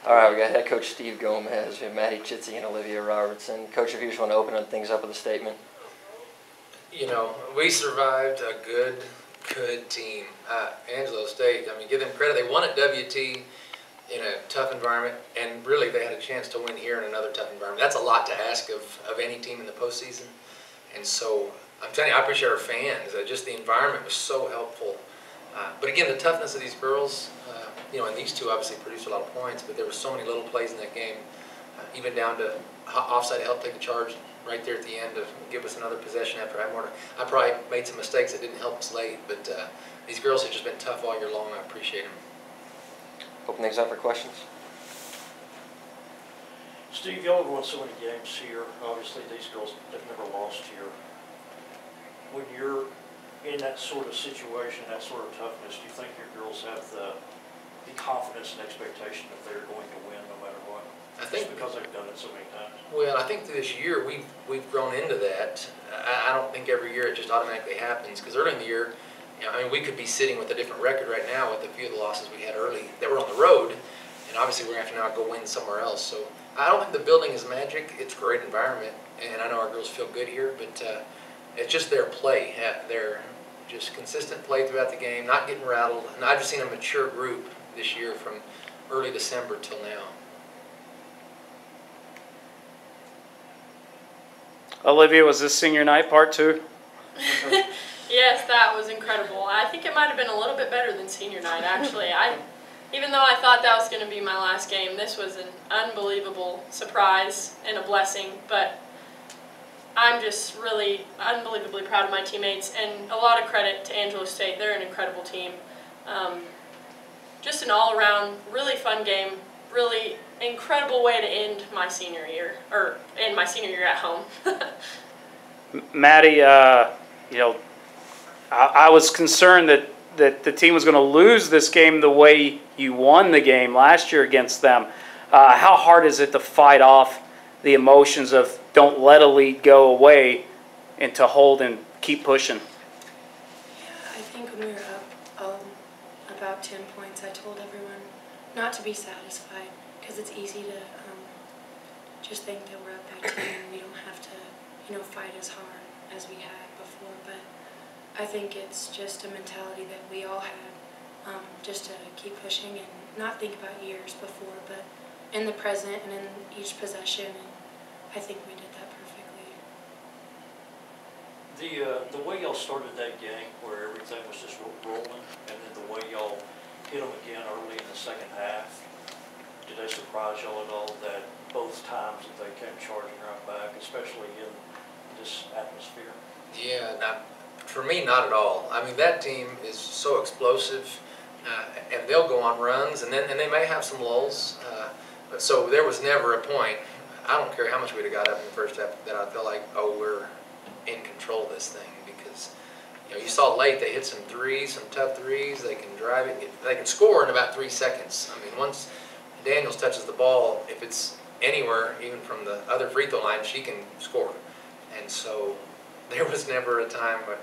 All right, we got head coach Steve Gomez, we have Maddi, Chitsey, and Olivia Robertson. Coach, if you just want to open things up with a statement. You know, we survived a good team. Angelo State, I mean, give them credit. They won at WT in a tough environment, and really they had a chance to win here in another tough environment. That's a lot to ask of any team in the postseason. And so, I'm telling you, I appreciate our fans. Just the environment was so helpful. But again, the toughness of these girls, you know, and these two obviously produced a lot of points, but there were so many little plays in that game, even down to offside to help take the charge right there at the end to give us another possession after I probably made some mistakes that didn't help us late, but these girls have just been tough all year long. I appreciate them. Open things up for questions. Steve, y'all have won so many games here. Obviously, these girls have never lost here. When you're in that sort of situation, that sort of toughness, do you think your girls have the confidence and expectation that they're going to win no matter what? I think just because they've done it so many times. Well, I think this year we've grown into that. I don't think every year it just automatically happens, because early in the year, you know, I mean, we could be sitting with a different record right now with a few of the losses we had early that were on the road, and obviously we're going to have to now go win somewhere else. So I don't think the building is magic. It's a great environment, and I know our girls feel good here, but it's just their play. Their just consistent play throughout the game, not getting rattled. And I've just seen a mature group this year from early December till now. Olivia, was this senior night part 2? Yes, that was incredible. I think it might have been a little bit better than senior night, actually. Even though I thought that was going to be my last game, this was an unbelievable surprise and a blessing. But I'm just really unbelievably proud of my teammates, and a lot of credit to Angelo State. They're an incredible team. Just an all-around really fun game, really incredible way to end my senior year, or end my senior year at home. Maddi, you know, I was concerned that the team was going to lose this game the way you won the game last year against them. How hard is it to fight off the emotions of don't let a lead go away and to hold and keep pushing? Yeah, I think when we were up about 10 points, I told everyone not to be satisfied, because it's easy to just think that we're up by 10 and we don't have to, you know, fight as hard as we had before. But I think it's just a mentality that we all had, just to keep pushing and not think about years before, but in the present and in each possession. And I think we did that perfectly. The way y'all started that game, where everything was just rolling, and then the way y'all hit them again early in the second half, did they surprise y'all at all that both times that they came charging right back, especially in this atmosphere? Yeah, for me, not at all. I mean, that team is so explosive, and they'll go on runs, and they may have some lulls. But so there was never a point, I don't care how much we'd have got up in the first half, that I felt like, oh, we're in control of this thing, because you know, you saw late they hit some threes, some tough threes. They can drive it, they can score in about 3 seconds. I mean, once Daniels touches the ball, if it's anywhere, even from the other free throw line, she can score. And so there was never a time when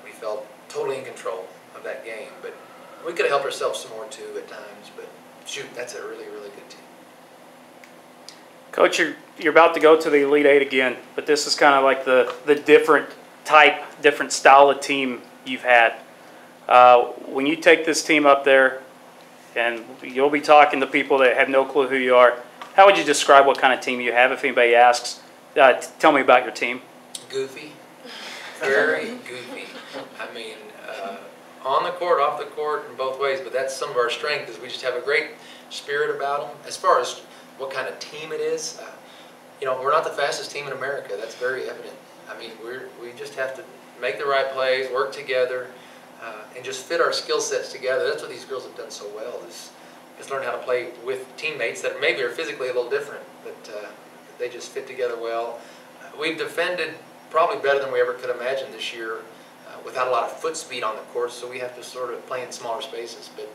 we felt totally in control of that game. But we could have helped ourselves some more too at times. But shoot, that's a really, really good team. Coach, you're about to go to the Elite Eight again, but this is kind of like the different type, different style of team you've had. When you take this team up there, and you'll be talking to people that have no clue who you are, how would you describe what kind of team you have if anybody asks? Tell me about your team. Goofy. Very goofy. I mean, on the court, off the court, in both ways, but that's some of our strength, is we just have a great spirit about them. As far as what kind of team it is, you know, we're not the fastest team in America. That's very evident. I mean, we just have to make the right plays, work together, and just fit our skill sets together. That's what these girls have done so well, is learn how to play with teammates that maybe are physically a little different, but they just fit together well. We've defended probably better than we ever could imagine this year, without a lot of foot speed on the court, so we have to sort of play in smaller spaces. But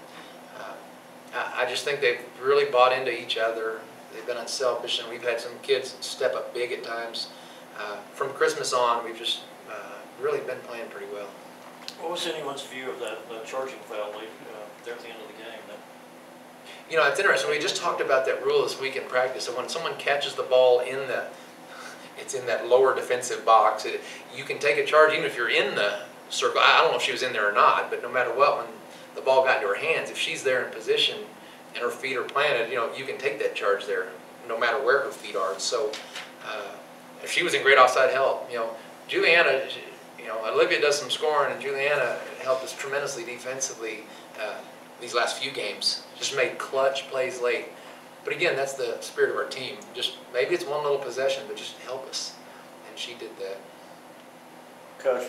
I just think they've really bought into each other. They've been unselfish, and we've had some kids step up big at times. From Christmas on, we've just really been playing pretty well. What was anyone's view of that charging foul there at the end of the game? You know, it's interesting. We just talked about that rule this week in practice. So when someone catches the ball it's in that lower defensive box. You can take a charge even if you're in the circle. I don't know if she was in there or not, but no matter what, when the ball got into her hands, if she's there in position and her feet are planted, you know, you can take that charge there no matter where her feet are. So if she was in great offside help, you know, Juliana, you know, Olivia does some scoring, and Juliana helped us tremendously defensively these last few games. Just made clutch plays late. But again, that's the spirit of our team. Just maybe it's one little possession, but just help us. And she did that. Coach,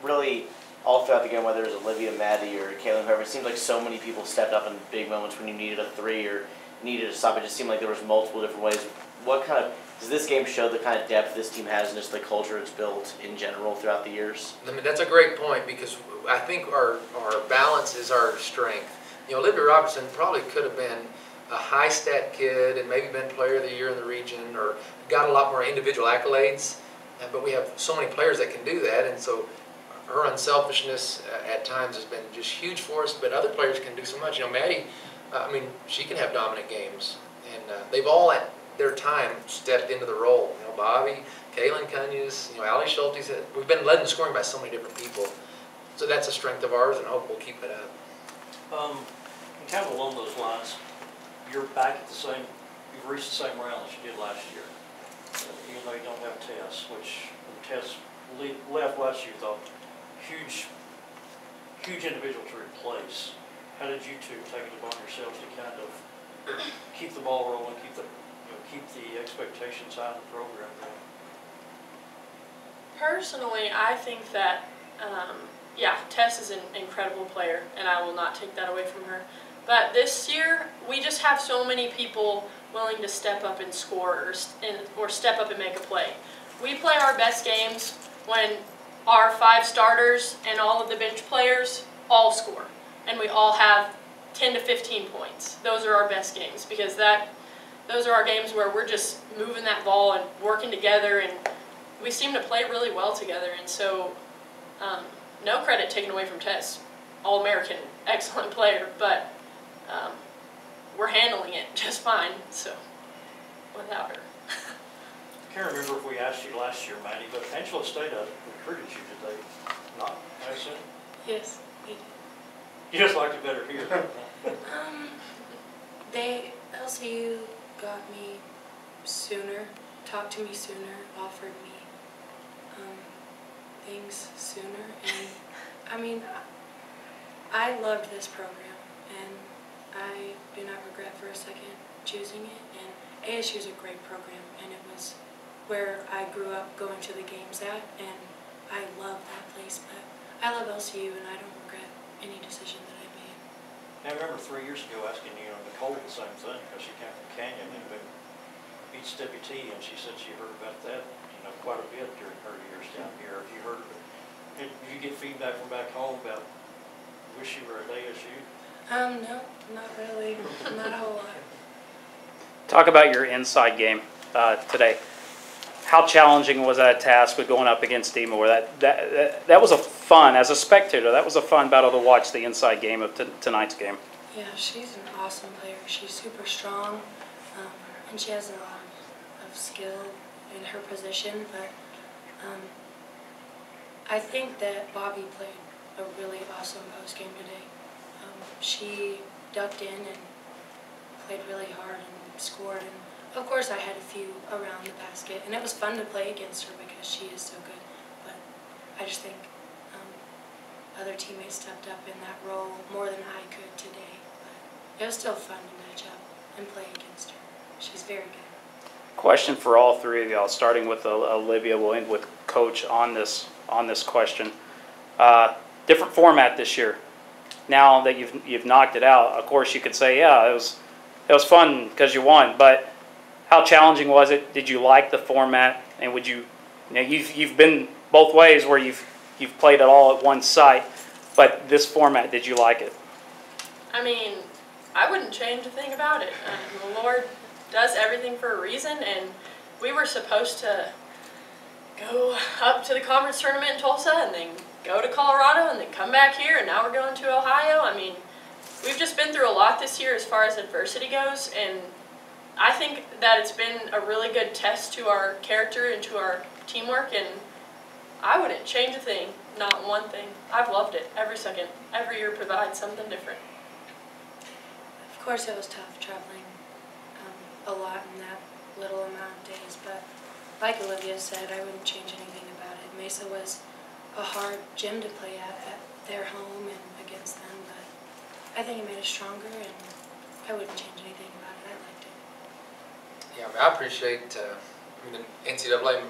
really all throughout the game, whether it was Olivia, Maddi, or Kaylin, whoever, it seemed like so many people stepped up in big moments when you needed a three or needed a stop. It just seemed like there was multiple different ways. What kind of does this game show the kind of depth this team has and just the culture it's built in general throughout the years? I mean, that's a great point because I think our balance is our strength. You know, Olivia Roberston probably could have been a high stat kid and maybe been player of the year in the region or got a lot more individual accolades, but we have so many players that can do that, and so her unselfishness at times has been just huge for us, but other players can do so much. You know, Maddi, I mean, she can have dominant games, and they've all at their time stepped into the role. You know, Bobby, Kaylin Cunya's, you know, Allie Schulte's, we've been led in scoring by so many different people. So that's a strength of ours, and I hope we'll keep it up. Kind of along those lines, you're back at you've reached the same round as you did last year. Even though you don't have tests, which when tests left last year, thought huge individual to replace. How did you two take it upon yourselves to kind of keep the ball rolling, keep the expectations high in the program going? Personally, I think that, yeah, Tess is an incredible player, and I will not take that away from her. But this year, we just have so many people willing to step up and score or step up and make a play. We play our best games when our 5 starters and all of the bench players all score, and we all have 10 to 15 points. Those are our best games because those are our games where we're just moving that ball and working together, and we seem to play really well together. And so, no credit taken away from Tess, All-American, excellent player, but we're handling it just fine. So, without her. I can't remember if we asked you last year, Maddi, but Angela State recruited you today. Not, I assume? Yes, we did. You just liked it better here. LCU got me sooner, talked to me sooner, offered me things sooner, and I mean, I loved this program, and I do not regret for a second choosing it. And ASU is a great program, and it was where I grew up going to the games at, and I love that place. But I love LCU, and I don't regret any decision that I made. I remember 3 years ago asking Nicole the same thing because she came from Canyon and been Beach Deputy, and she said she heard about that quite a bit during her years down here. Have you heard of it? Did you get feedback from back home about wish you were at ASU? No, not really, not a whole lot. Talk about your inside game today. How challenging was that task with going up against Demore? That was a fun, as a spectator, that was a fun battle to watch, the inside game of tonight's game. Yeah, she's an awesome player. She's super strong, and she has a lot of skill in her position, but I think that Bobby played a really awesome post game today. She ducked in and played really hard and scored, and of course I had a few around the basket, and it was fun to play against her because she is so good, but I just think other teammates stepped up in that role more than I could today, but it was still fun to match up and play against her. She's very good. Question for all three of y'all, starting with Olivia. We'll end with Coach on this question. Different format this year. Now that you've knocked it out, of course you could say, yeah, it was fun because you won. But how challenging was it? Did you like the format? And would you've been both ways where you've played it all at one site, but this format, did you like it? I mean, I wouldn't change a thing about it. The Lord does everything for a reason, and we were supposed to go up to the conference tournament in Tulsa and then go to Colorado and then come back here, and now we're going to Ohio. I mean, we've just been through a lot this year as far as adversity goes, and I think that it's been a really good test to our character and to our teamwork, and I wouldn't change a thing, not one thing. I've loved it every second. Every year provides something different. Of course, it was tough traveling a lot in that little amount of days, but like Olivia said, I wouldn't change anything about it. Mesa was a hard gym to play at their home and against them, but I think it made us stronger, and I wouldn't change anything about it. I liked it. Yeah, I mean, I appreciate, the NCAA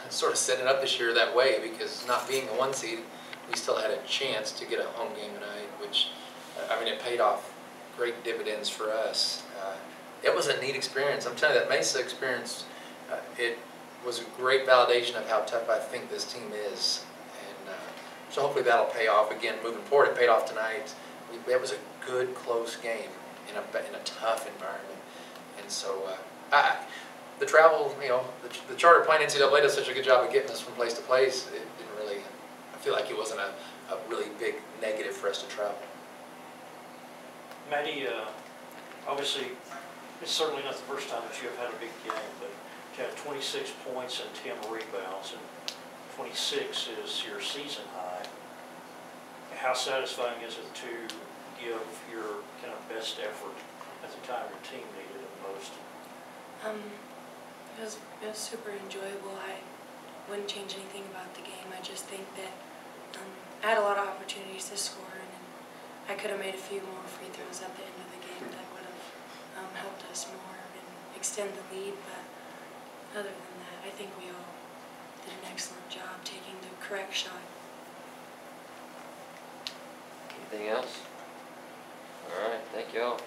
sort of setting it up this year that way, because not being a 1 seed, we still had a chance to get a home game tonight, which, I mean, it paid off great dividends for us. It was a neat experience. I'm telling you, that Mesa experience, it was a great validation of how tough I think this team is. And so hopefully that'll pay off again moving forward. It paid off tonight. It was a good, close game in a tough environment. And so the travel, the charter plane NCAA does such a good job of getting us from place to place. It didn't really, I feel like it wasn't a really big negative for us to travel. Maddi, obviously, it's certainly not the first time that you have had a big game, but you had 26 points and 10 rebounds, and 26 is your season high. How satisfying is it to give your kind of best effort at the time your team needed it most? It was super enjoyable. I wouldn't change anything about the game. I just think that I had a lot of opportunities to score, and I could have made a few more free throws at the end of the game that would have helped us more and extend the lead. But other than that, I think we all did an excellent job taking the correct shot. Anything else? All right, thank you all.